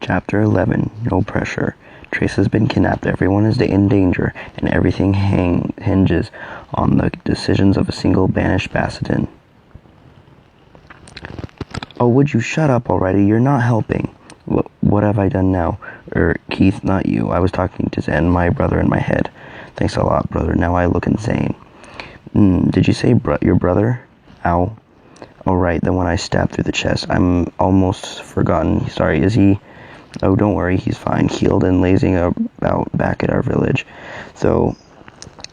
Chapter 11. No pressure. Trace has been kidnapped, everyone is in danger, and everything hinges on the decisions of a single banished Bassadin. Oh, would you shut up already? You're not helping. What have I done now? Keith, not you. I was talking to Zen, my brother in my head. Thanks a lot, brother. Now I look insane. Did you say your brother? Ow. Oh, right, the one I stabbed through the chest. I'm almost forgotten. Sorry, is he... Oh, don't worry, he's fine, healed and lazing about back at our village. So,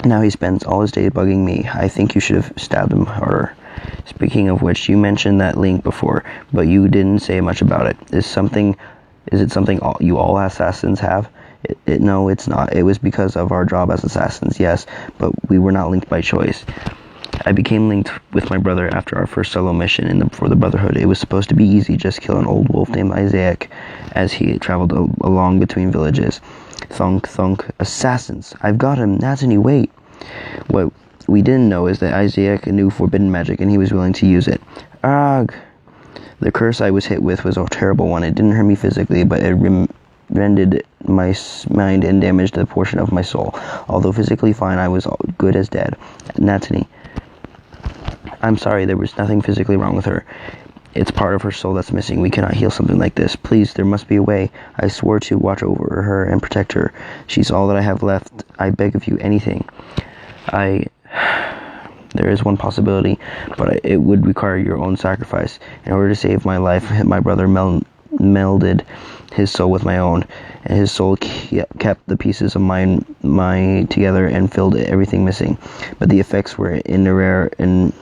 now he spends all his days bugging me. I think you should have stabbed him harder. Speaking of which, you mentioned that link before, but you didn't say much about it. Is it something all assassins have? No, it's not. It was because of our job as assassins, yes, but we were not linked by choice. I became linked with my brother after our first solo mission for the Brotherhood. It was supposed to be easy, just kill an old wolf named Isaac as he traveled along between villages. Thunk, thunk, assassins! I've got him! Natani, wait! What we didn't know is that Isaac knew forbidden magic and he was willing to use it. Ugh! The curse I was hit with was a terrible one. It didn't hurt me physically, but it rended my mind and damaged a portion of my soul. Although physically fine, I was good as dead. Natani. I'm sorry, there was nothing physically wrong with her. It's part of her soul that's missing. We cannot heal something like this. Please, there must be a way. I swore to watch over her and protect her. She's all that I have left. I beg of you, anything. There is one possibility, but it would require your own sacrifice. In order to save my life, my brother melded his soul with my own, and his soul kept the pieces of mine together and filled everything missing. But the effects were I'm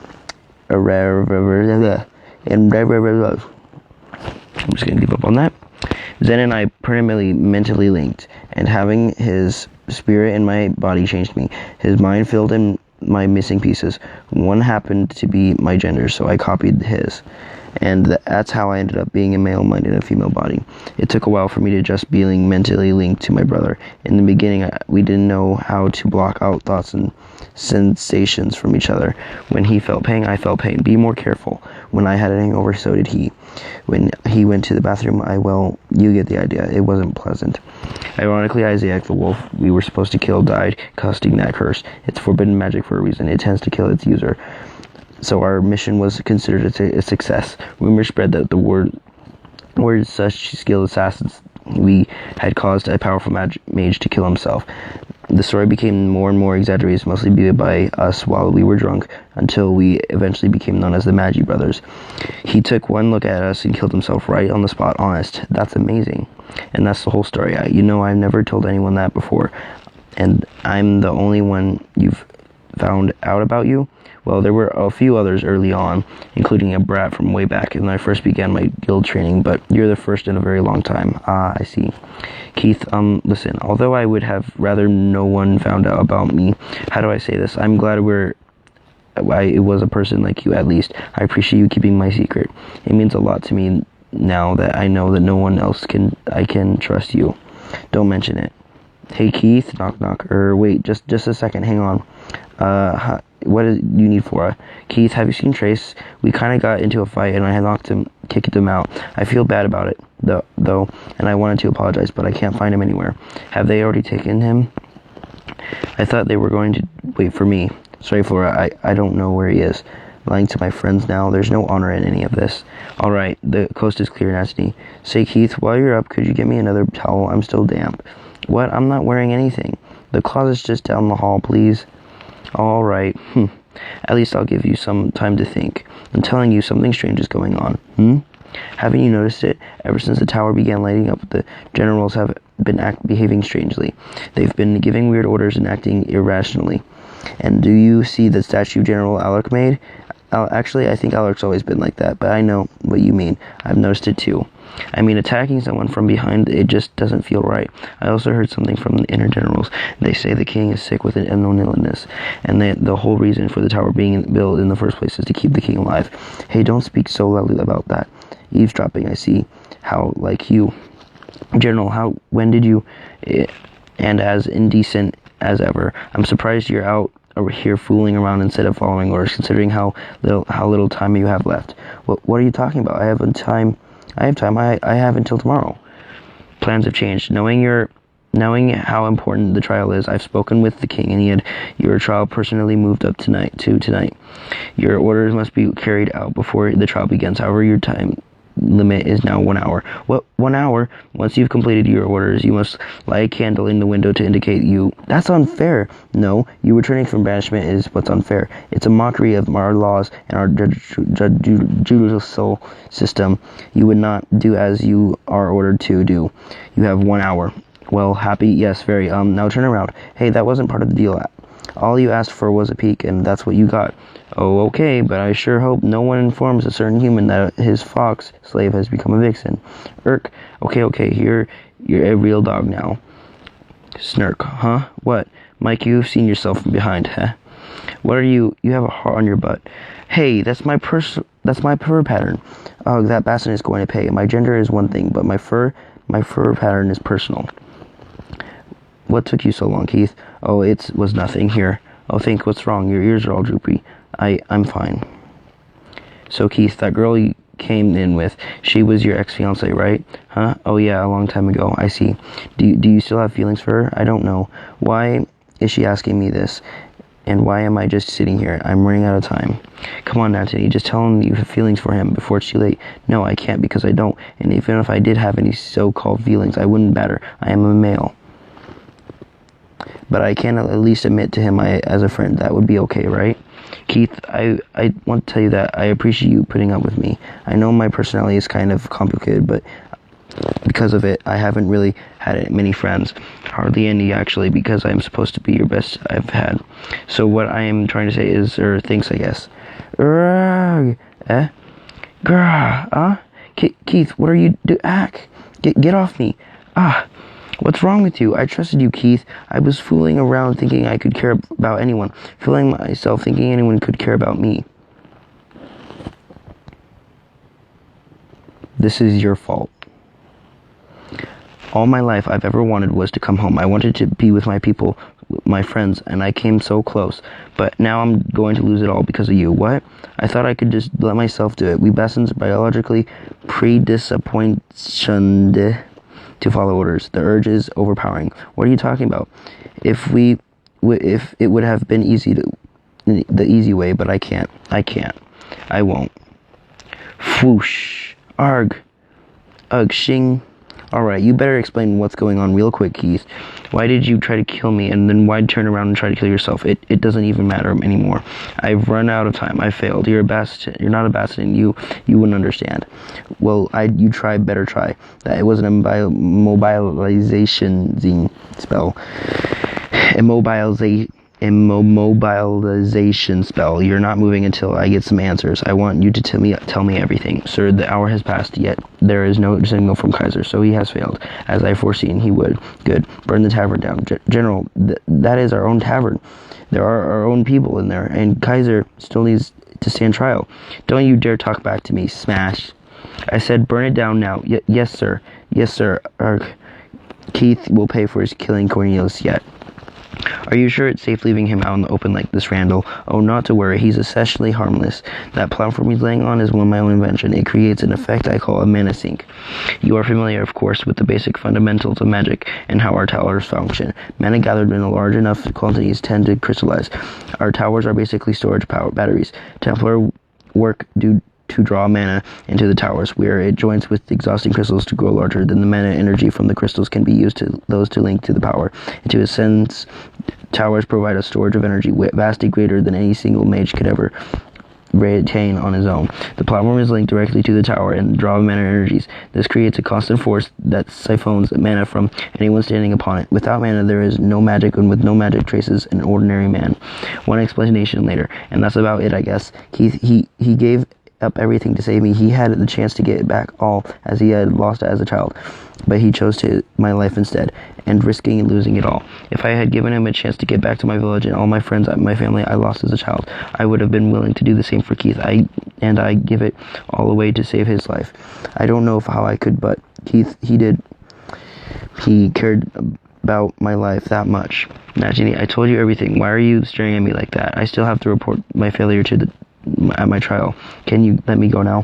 just gonna give up on that. Zen and I permanently mentally linked, and having his spirit in my body changed me. His mind filled in my missing pieces. One happened to be my gender, so I copied his. And that's how I ended up being a male mind in a female body. It took a while for me to just being mentally linked to my brother. In the beginning, we didn't know how to block out thoughts and sensations from each other. When he felt pain, I felt pain. Be more careful. When I had a hangover, so did he. When he went to the bathroom, you get the idea. It wasn't pleasant. Ironically, Isaac, the wolf we were supposed to kill, died, casting that curse. It's forbidden magic for a reason. It tends to kill its user. So our mission was considered a success. Rumors spread that the word such skilled assassins we had caused a powerful mage to kill himself. The story became more and more exaggerated, mostly by us while we were drunk, until we eventually became known as the Magi Brothers. He took one look at us and killed himself right on the spot. Honest, that's amazing. And that's the whole story. I've never told anyone that before, and I'm the only one you've found out about you. Well, there were a few others early on, including a brat from way back when I first began my guild training, but you're the first in a very long time. Ah, I see. Keith, listen, although I would have rather no one found out about me, how do I say this? I'm glad it was a person like you, at least. I appreciate you keeping my secret. It means a lot to me now that I know that no one else I can trust you. Don't mention it. Hey, Keith, knock knock. Wait, just a second, hang on. What do you need for? Keith, have you seen Trace? We kind of got into a fight and I had kicked him out. I feel bad about it, though, and I wanted to apologize, but I can't find him anywhere. Have they already taken him? I thought they were going to wait for me. Sorry, Flora, I don't know where he is. Lying to my friends now, there's no honor in any of this. Alright, the coast is clear, Natani. Say, Keith, while you're up, could you get me another towel? I'm still damp. What? I'm not wearing anything. The closet's just down the hall, please. All right. At least I'll give you some time to think. I'm telling you, something strange is going on. Haven't you noticed it? Ever since the tower began lighting up, the generals have been behaving strangely. They've been giving weird orders and acting irrationally. And do you see the statue General Alaric made? Actually, I think Alaric's always been like that, but I know what you mean. I've noticed it too. I mean, attacking someone from behind, it just doesn't feel right. I also heard something from the inner generals. They say the king is sick with an unknown illness, and the whole reason for the tower being built in the first place is to keep the king alive. Hey, don't speak so loudly about that. Eavesdropping, I see. How like you. General, when did you... And as indecent as ever. I'm surprised you're out over here fooling around instead of following orders, considering how little time you have left. What are you talking about? I have time. I have until tomorrow. plans have changed. Knowing how important the trial is, I've spoken with the king, and he had your trial personally moved up tonight. Your orders must be carried out before the trial begins. However, your time limit is now 1 hour. What, 1 hour? Once you've completed your orders, you must light a candle in the window to indicate you. That's unfair. No, you returning from banishment is what's unfair. It's a mockery of our laws and our judicial system. You would not do as you are ordered to do. You have 1 hour. Well, happy? Yes, very. Now turn around. Hey, that wasn't part of the deal. All you asked for was a peek, and that's what you got. Oh, okay, but I sure hope no one informs a certain human that his fox slave has become a vixen. Irk. Okay, you're a real dog now. Snark. Huh? What? Mike, you've seen yourself from behind, huh? What are you? You have a heart on your butt. Hey, that's my fur pattern. Oh, that basset is going to pay. My gender is one thing, but my fur pattern is personal. What took you so long, Keith? Oh, it was nothing. Here. Oh, think, what's wrong? Your ears are all droopy. I'm fine. So, Keith, that girl you came in with, she was your ex-fiancée, right? Huh? Oh, yeah, a long time ago. I see. Do you still have feelings for her? I don't know. Why is she asking me this? And why am I just sitting here? I'm running out of time. Come on, Anthony, just tell him you have feelings for him before it's too late. No, I can't because I don't. And even if I did have any so-called feelings, I wouldn't matter. I am a male. But I can at least admit to him as a friend. That would be okay, right? Keith, I want to tell you that I appreciate you putting up with me. I know my personality is kind of complicated, but because of it, I haven't really had many friends. Hardly any, actually, because I'm supposed to be your best I've had. So what I am trying to say is, thanks, I guess. Keith, what are you Get off me. What's wrong with you? I trusted you, Keith. I was fooling around thinking I could care about anyone. Fooling myself thinking anyone could care about me. This is your fault. All my life I've ever wanted was to come home. I wanted to be with my people, my friends, and I came so close. But now I'm going to lose it all because of you. What? I thought I could just let myself do it. We Bassons biologically predispositioned to follow orders. The urge is overpowering. What are you talking about? If it would have been the easy way, but I can't. I won't. Whoosh. Arg. Ugh, shing. Alright, you better explain what's going on real quick, Keith. Why did you try to kill me, and then why'd turn around and try to kill yourself? It doesn't even matter anymore. I've run out of time. I failed. You're not a bastard, and you wouldn't understand. Well, you better try. That it wasn't a mobilization spell. Immobilization spell. You're not moving until I get some answers. I want you to tell me everything. Sir, the hour has passed, yet there is no signal from Kaiser, so he has failed, as I foreseen he would. Good. Burn the tavern down. General, that is our own tavern. There are our own people in there, and Kaiser still needs to stand trial. Don't you dare talk back to me. Smash. I said burn it down now. Yes, sir. Yes, sir. Keith will pay for his killing Cornelius yet. Are you sure it's safe leaving him out in the open like this, Randall? Oh, not to worry. He's essentially harmless. That platform he's laying on is one of my own invention. It creates an effect I call a mana sink. You are familiar, of course, with the basic fundamentals of magic and how our towers function. Mana gathered in large enough quantities tend to crystallize. Our towers are basically storage power batteries. Templar work due to draw mana into the towers, where it joins with exhausting crystals to grow larger. Then the mana energy from the crystals can be used to link to the power. Into a sense, towers provide a storage of energy vastly greater than any single mage could ever retain on his own. The platform is linked directly to the tower and draw mana energies. This creates a constant force that siphons mana from anyone standing upon it. Without mana, there is no magic, and with no magic traces an ordinary man. One explanation later, and that's about it, I guess. He gave up everything to save me. He had the chance to get back all as he had lost as a child, but he chose my life instead, and risking losing it all. If I had given him a chance to get back to my village and all my friends, my family I lost as a child, I would have been willing to do the same for Keith. I give it all away to save his life. I don't know how I could, but Keith, he did. He cared about my life that much. Nagini, I told you everything. Why are you staring at me like that? I still have to report my failure at my trial. Can you let me go now?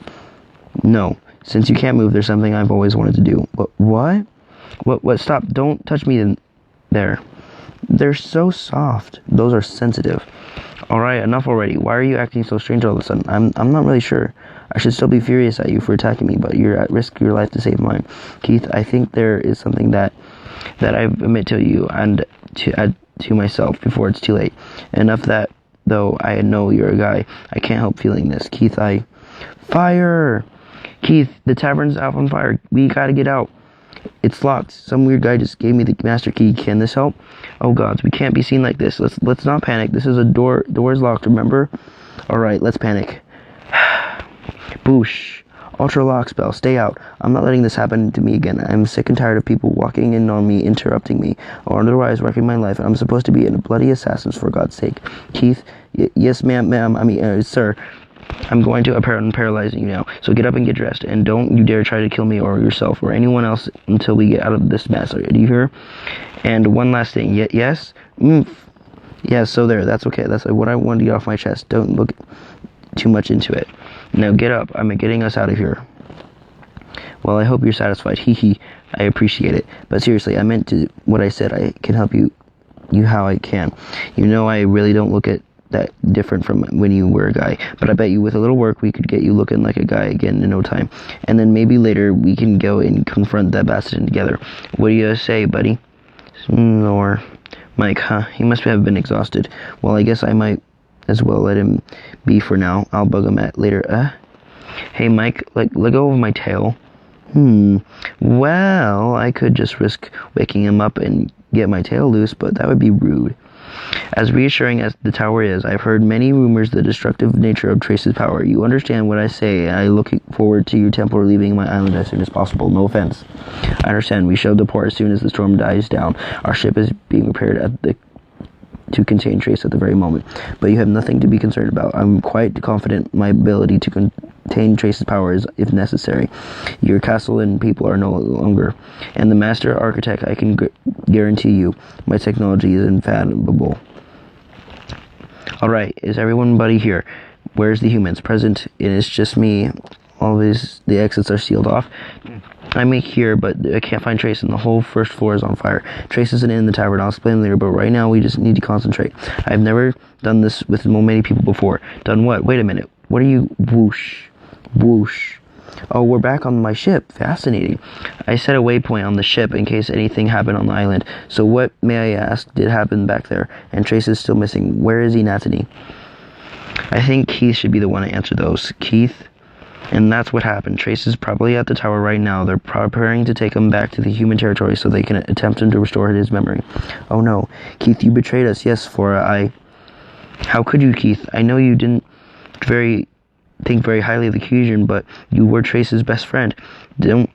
No. Since you can't move, there's something I've always wanted to do. What? What? Stop. Don't touch me there. They're so soft. Those are sensitive. Alright, enough already. Why are you acting so strange all of a sudden? I'm not really sure. I should still be furious at you for attacking me, but you're at risk of your life to save mine. Keith, I think there is something that I admit to you and to myself before it's too late. Enough that, though I know you're a guy, I can't help feeling this. Keith, Fire! Keith, the tavern's out on fire. We gotta get out. It's locked. Some weird guy just gave me the master key. Can this help? Oh gods, we can't be seen like this. Let's not panic. This is a door. Door's locked, remember? Alright, let's panic. Boosh. Ultra lock spell. Stay out. I'm not letting this happen to me again. I'm sick and tired of people walking in on me, interrupting me, or otherwise wrecking my life. I'm supposed to be in a bloody assassins, for God's sake. Keith? Yes, ma'am. Sir. I'm going to paralyze you now. So get up and get dressed, and don't you dare try to kill me or yourself or anyone else until we get out of this mess. Do you hear? And one last thing. Yes? Yeah, so there. That's okay. That's what I wanted to get off my chest. Don't look too much into it. Now get up. I'm getting us out of here. Well, I hope you're satisfied. Hee hee. I appreciate it. But seriously, I meant to what I said. I can help you how I can. You know, I really don't look at that different from when you were a guy, but I bet you with a little work we could get you looking like a guy again in no time, and then maybe later we can go and confront that bastard together. What do you say, buddy? Or Mike, huh? He must have been exhausted. Well, I guess I might as well let him be for now. I'll bug him at later. Hey Mike, let go of my tail. Well, I could just risk waking him up and get my tail loose, but that would be rude. As reassuring as the tower is, I've heard many rumors the destructive nature of Trace's power. You understand what I say. I look forward to your Templar leaving my island as soon as possible. No offense. I understand. We shall depart as soon as the storm dies down. Our ship is being repaired to contain Trace at the very moment. But you have nothing to be concerned about. I'm quite confident my ability to contain Trace's powers if necessary. Your castle and people are no longer. And the master architect, I can guarantee you, my technology is infathomable. Alright, is everybody here? Where's the humans? Present, and it's just me. All the exits are sealed off. I'm here, but I can't find Trace, and the whole first floor is on fire. Trace isn't in the tavern. I'll explain later, but right now we just need to concentrate. I've never done this with many people before. Done what? Wait a minute. What are you? Whoosh. Whoosh. Oh, we're back on my ship. Fascinating. I set a waypoint on the ship in case anything happened on the island. So what, may I ask, did happen back there? And Trace is still missing. Where is he, Natany? I think Keith should be the one to answer those. Keith? And that's what happened. Trace is probably at the tower right now. They're preparing to take him back to the human territory so they can attempt him to restore his memory. Oh no. Keith, you betrayed us. Yes, Flora, How could you, Keith? I know you didn't think very highly of the Cusion, but you were Trace's best friend. Don't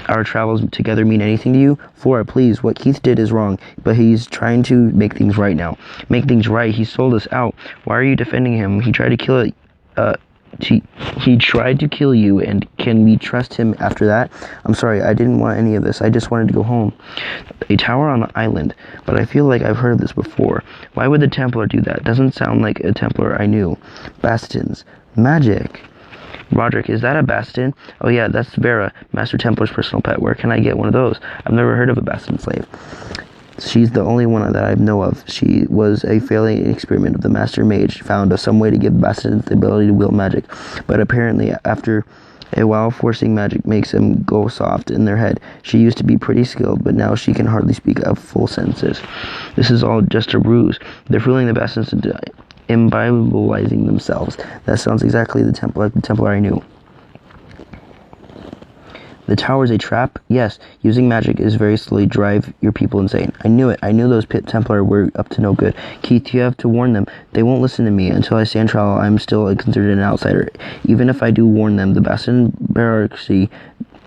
our travels together mean anything to you? Flora, please, what Keith did is wrong, but he's trying to make things right now. Make things right? He sold us out. Why are you defending him? He tried to kill it. He tried to kill you, and can we trust him after that? I'm sorry, I didn't want any of this. I just wanted to go home. A tower on the island, but I feel like I've heard of this before. Why would the Templar do that? Doesn't sound like a Templar I knew. Bastions. Magic. Roderick, is that a Bastion? Oh yeah, that's Vera, Master Templar's personal pet. Where can I get one of those? I've never heard of a Bastion slave. She's the only one that I know of. She was a failing experiment of the Master Mage, found some way to give Bastions the ability to wield magic, but apparently after a while forcing magic makes them go soft in their head. She used to be pretty skilled, but now she can hardly speak of full sentences. This is all just a ruse. They're fooling the Bastions into imbibalizing themselves. That sounds exactly like the Templar I knew. The tower's a trap? Yes, using magic is very slowly drive your people insane. I knew it. I knew those Pit Templar were up to no good. Keith, you have to warn them. They won't listen to me. Until I stand trial, I'm still considered an outsider. Even if I do warn them, the Bastion bureaucracy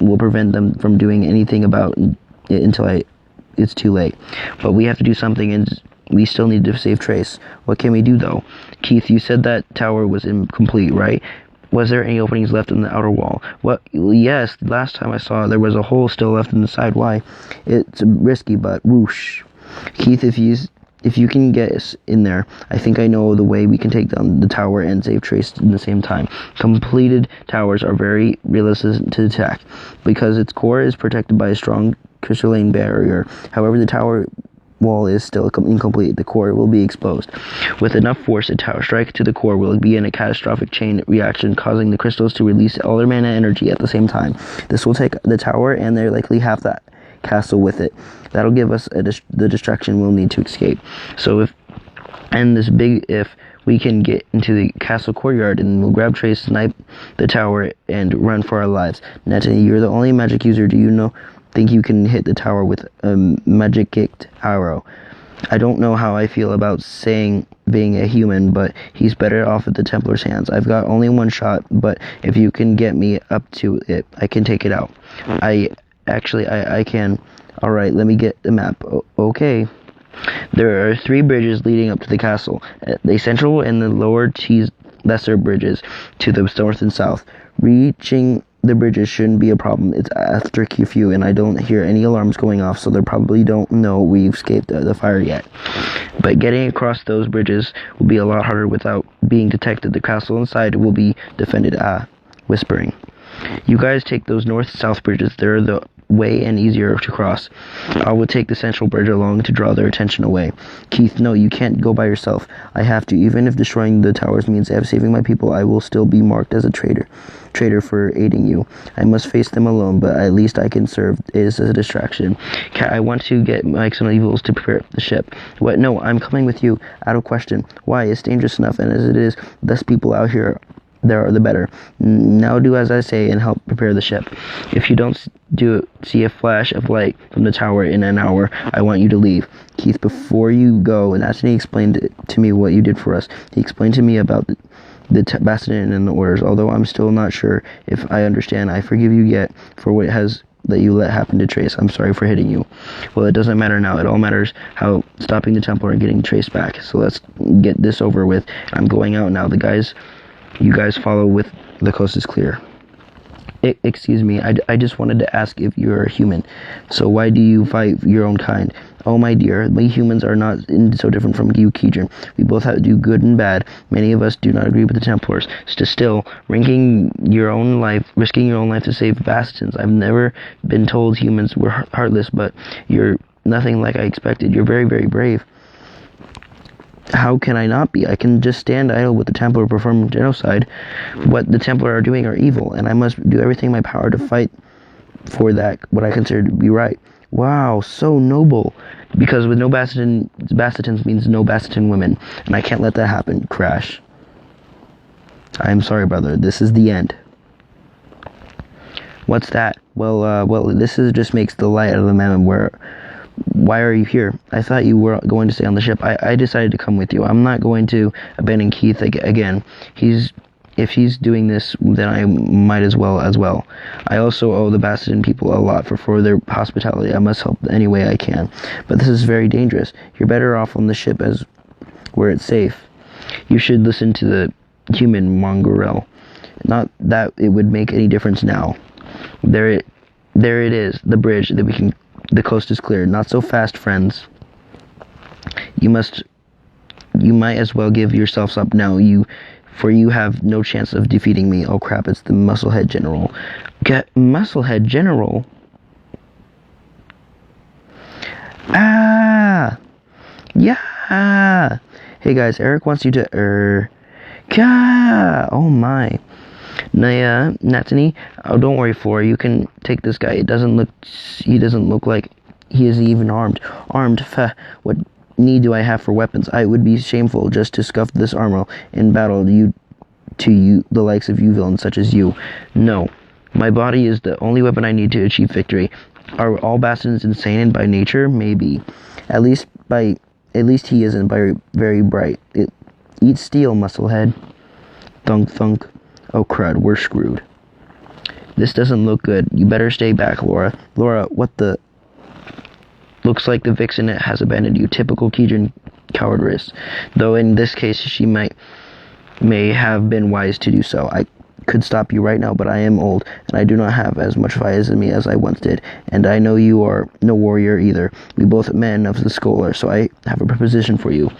will prevent them from doing anything about it until it's too late. But we have to do something, and we still need to save Trace. What can we do, though? Keith, you said that tower was incomplete, right? Was there any openings left in the outer wall? Well, yes, last time I saw it, there was a hole still left in the side. Why? It's risky, but whoosh. Keith, if you if you can get us in there, I think I know the way we can take down the tower and save Trace in the same time. Completed towers are very realistic to attack because its core is protected by a strong crystalline barrier. However, the tower wall is still incomplete. The core will be exposed. With enough force, a tower strike to the core will be in a catastrophic chain reaction, causing the crystals to release all their mana energy at the same time. This will take the tower and they likely have that castle with it. That'll give us the distraction we'll need to escape. So if we can get into the castle courtyard and we'll grab Trace, snipe the tower, and run for our lives. Netany, you're the only magic user. Do you think you can hit the tower with a magic kicked arrow? I don't know how I feel about being a human, but he's better off at the Templar's hands. I've got only one shot, but if you can get me up to it, I can take it out. I can. Alright, let me get the map. Okay. There are 3 bridges leading up to the castle. The central and the lower lesser bridges to the north and south. Reaching the bridges shouldn't be a problem. It's after curfew and I don't hear any alarms going off, so they probably don't know we've escaped the fire yet. But getting across those bridges will be a lot harder without being detected. The castle inside will be defended. Whispering. You guys take those north-south bridges. They're the way and easier to cross. I will take the central bridge along to draw their attention away. Keith, no, you can't go by yourself. I have to. Even if destroying the towers means saving my people, I will still be marked as a traitor for aiding you. I must face them alone, but at least I can serve as a distraction. Cat, I want to get Mike's and Evils to prepare the ship. What? No, I'm coming with you. Out of question. Why? It's dangerous enough, and as it is, less people out here there, the better. Now do as I say and help prepare the ship. If you don't see a flash of light from the tower in an hour, I want you to leave. Keith, before you go, and Anthony explained to me what you did for us. He explained to me about the Bastion and the orders. Although I'm still not sure if I understand, I forgive you yet for what that you let happen to Trace. I'm sorry for hitting you. Well, it doesn't matter now. It all matters how stopping the Templar and getting Trace back. So let's get this over with. I'm going out now. You guys follow with the coast is clear. Excuse me, I just wanted to ask if you're a human. So why do you fight your own kind? Oh my dear, we humans are not so different from you, Keidron. We both have to do good and bad. Many of us do not agree with the Templars. Still, risking your own life to save Bastions. I've never been told humans were heartless, but you're nothing like I expected. You're very, very brave. How can I not be? I can just stand idle with the Templar performing genocide. What the Templar are doing are evil, and I must do everything in my power to fight for that, what I consider to be right. Wow, so noble. Because with no Bastitans means no Bastitan women, and I can't let that happen. Crash. I am sorry, brother. This is the end. What's that? Well, this just makes the light out of the mammon. Why are you here? I thought you were going to stay on the ship. I decided to come with you. I'm not going to abandon Keith again. If he's doing this, then I might as well. I also owe the Bastion people a lot for their hospitality. I must help any way I can. But this is very dangerous. You're better off on the ship where it's safe. You should listen to the human Mongrel. Not that it would make any difference now. There it is, the bridge that we can. The coast is clear. Not so fast, friends. You might as well give yourselves up now, for you have no chance of defeating me. Oh crap, it's the Musclehead General. Musclehead General? Yeah! Hey guys, Eric wants you to, oh my. Naya, Natany, oh don't worry, Flora, you can take this guy. He doesn't look like he is even armed. What need do I have for weapons? It would be shameful just to scuff this armor in battle to the likes of you villains such as you. No, my body is the only weapon I need to achieve victory. Are all Bastions insane by nature? Maybe. At least he isn't very bright. Eat steel, musclehead. Thunk thunk. Oh crud, we're screwed. This doesn't look good. You better stay back, Laura. Laura, what the? Looks like the Vixen has abandoned you. Typical Keidron cowardice. Though in this case, she may have been wise to do so. could stop you right now, but I am old, and I do not have as much fire in me as I once did, and I know you are no warrior either. We both men of the scholar, so I have a proposition for you.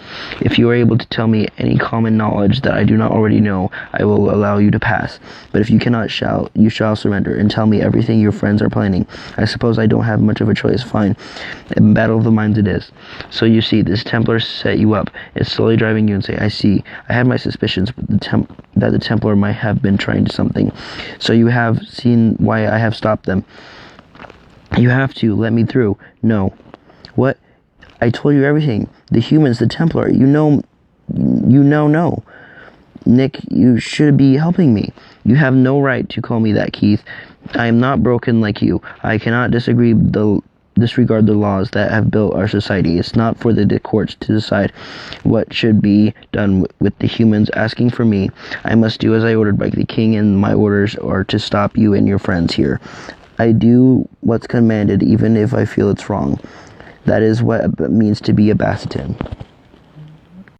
If you are able to tell me any common knowledge that I do not already know, I will allow you to pass. But if you cannot, you shall surrender, and tell me everything your friends are planning. I suppose I don't have much of a choice. Fine. A battle of the minds it is. So you see, this Templar set you up. It's slowly driving you insane. I see. I had my suspicions that the Templar might have been trying to something. So you have seen why I have stopped them. You have to let me through. No. What? I told you everything. The humans, the Templar. You know. No. Nick, you should be helping me. You have no right to call me that, Keith. I am not broken like you. I cannot disregard the laws that have built our society. It's not for the courts to decide what should be done with the humans asking for me. I must do as I ordered by the king, and my orders are to stop you and your friends here. I do what's commanded, even if I feel it's wrong. That is what it means to be a Basseton.